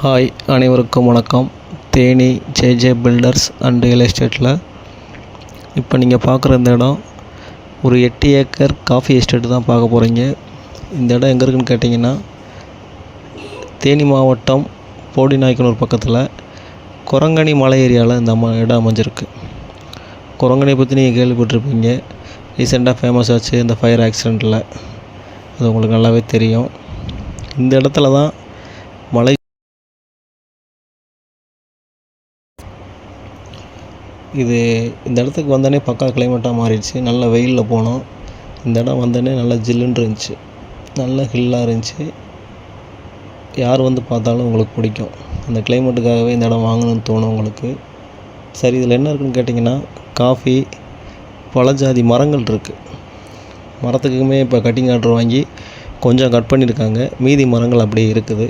Hi, அனைவருக்கும் வணக்கம். Theni JJ filters and real எஸ்டேட்டில் இப்போ நீங்கள் பார்க்குற இந்த இடம் ஒரு 8 ஏக்கர் காஃபி எஸ்டேட்டு தான் பார்க்க போகிறீங்க. இந்த இடம் எங்கே இருக்குதுன்னு கேட்டிங்கன்னா, தேனி மாவட்டம் போடிநாயக்கனூர் பக்கத்தில் குரங்கணி மலை ஏரியாவில் இந்த இடம் அமைஞ்சிருக்கு. குரங்கணியை பற்றி நீங்கள் கேள்விப்பட்டிருப்பீங்க. ரீசெண்டாக ஃபேமஸ் ஆச்சு இந்த ஃபயர் ஆக்சிடெண்ட்டில். அது உங்களுக்கு நல்லாவே தெரியும். இந்த இடத்துல தான் மலை இந்த இடத்துக்கு வந்தோடனே பக்கா கிளைமேட்டாக மாறிடுச்சு. நல்ல வெயிலில் போனோம். இந்த இடம் வந்தோடனே நல்லா ஜில்லுன்னு இருந்துச்சு. நல்ல ஹில்லாக இருந்துச்சு. யார் வந்து பார்த்தாலும் உங்களுக்கு பிடிக்கும். அந்த கிளைமேட்டுக்காகவே இந்த இடம் வாங்கணும்னு தோணும் உங்களுக்கு. சரி, இதில் என்ன இருக்குதுன்னு கேட்டிங்கன்னா, காஃபி, பழஜாதி மரங்கள் இருக்குது. மரத்துக்குமே இப்போ கட்டிங் ஆர்டர் வாங்கி கொஞ்சம் கட் பண்ணியிருக்காங்க. மீதி மரங்கள் அப்படியே இருக்குது.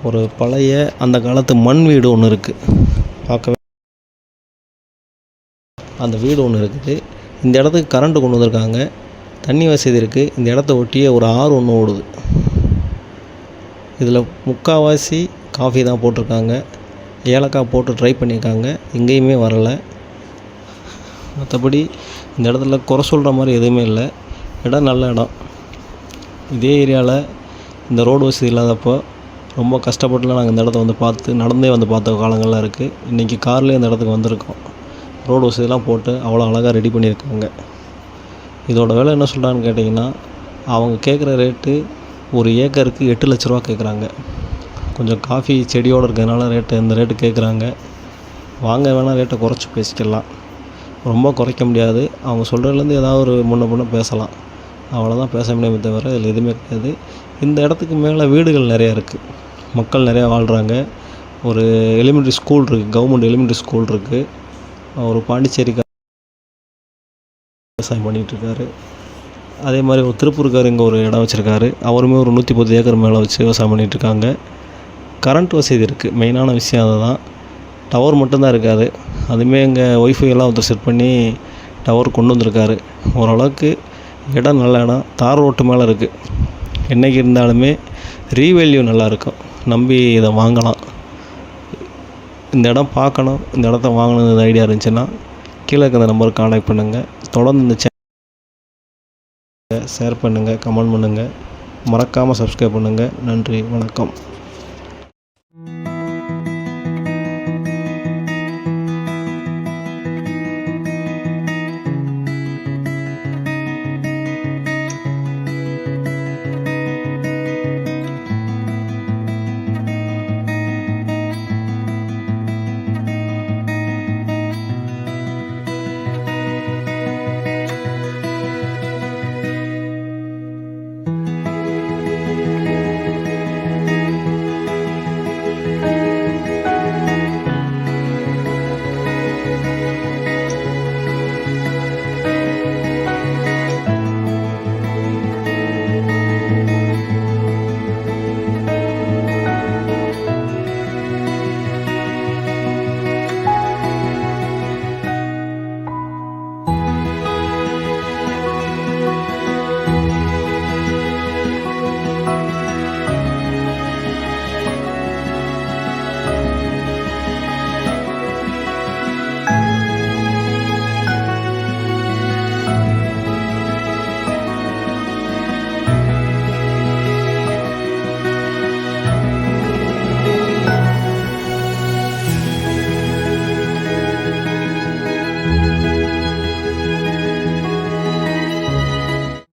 ஒரு பழைய அந்த காலத்து மண் வீடு ஒன்று இருக்குது. பார்க்கவே அந்த வீடு ஒன்று இருக்குது. இந்த இடத்துக்கு கரண்ட்டு கொண்டு வந்திருக்காங்க. தண்ணி வசதி இருக்குது. இந்த இடத்த ஒட்டியே ஒரு ஆறு ஒன்று ஓடுது. இதில் முக்கால்வாசி காஃபி தான் போட்டிருக்காங்க. ஏலக்காய் போட்டு ட்ரை பண்ணியிருக்காங்க. எங்கேயுமே வரலை. மற்றபடி இந்த இடத்துல குறை சொல்கிற மாதிரி எதுவுமே இல்லை. இடம் நல்ல இடம். இதே ஏரியாவில் இந்த ரோடு வசதி இல்லாதப்போ ரொம்ப கஷ்டப்பட்டுலாம் நாங்கள் இந்த இடத்த வந்து பார்த்து நடந்தே வந்து பார்த்த காலங்கள்லாம் இருக்குது. இன்றைக்கி கார்லேயே இந்த இடத்துக்கு வந்திருக்கோம். ரோடு வசதிலாம் போட்டு அவ்வளோ அழகாக ரெடி பண்ணியிருக்காங்க. இதோட விலை என்ன சொல்கிறான்னு கேட்டிங்கன்னா, அவங்க கேட்குற ரேட்டு ஒரு ஏக்கருக்கு 8 லட்ச ரூபா கேட்குறாங்க. கொஞ்சம் காஃபி செடியோடு இருக்கிறதுனால இந்த ரேட்டு கேட்குறாங்க. வாங்க வேணால் ரேட்டை குறைச்சி பேசிக்கலாம். ரொம்ப குறைக்க முடியாது. அவங்க சொல்கிறதுலேருந்து ஏதாவது ஒரு முன்ன பேசலாம். அவ்வளோதான் பேச முடியுமே தவிர இதில் எதுவுமே கிடையாது. இந்த இடத்துக்கு மேலே வீடுகள் நிறையா இருக்குது. மக்கள் நிறையா வாழ்கிறாங்க. ஒரு எலிமெண்ட்ரி ஸ்கூல் இருக்குது. கவர்மெண்ட் எலிமெண்ட்ரி ஸ்கூல் இருக்குது. ஒரு பாண்டிச்சேரிக்கார விவசாயம் பண்ணிகிட்ருக்காரு. அதே மாதிரி ஒரு திருப்பூருக்கார் இங்கே ஒரு இடம் வச்சுருக்காரு. அவருமே ஒரு 110 ஏக்கர் மேலே வச்சு விவசாயம் பண்ணிகிட்ருக்காங்க. கரண்ட் வசதி இருக்குது. மெயினான விஷயம் அதை தான். டவர் மட்டும்தான் இருக்காது. அதுவுமே இங்கே ஒய்ஃபையெல்லாம் ஒருத்தர் செட் பண்ணி டவர் கொண்டு வந்திருக்காரு. ஓரளவுக்கு இடம் நல்ல இடம். தார் ரோட்டு மேலே இருக்குது. என்றைக்கு இருந்தாலுமே ரீவேல்யூ நல்லாயிருக்கும். நம்பி இதை வாங்கலாம். இந்த இடம் பார்க்கணும், இந்த இடத்த வாங்கணுன்னு ஐடியா இருந்துச்சுன்னா கீழே இருக்கிற நம்பருக்கு கான்டாக்ட் பண்ணுங்கள். தொடர்ந்து இந்த ஷேர் பண்ணுங்கள், கமெண்ட் பண்ணுங்கள். மறக்காமல் சப்ஸ்கிரைப் பண்ணுங்கள். நன்றி, வணக்கம்.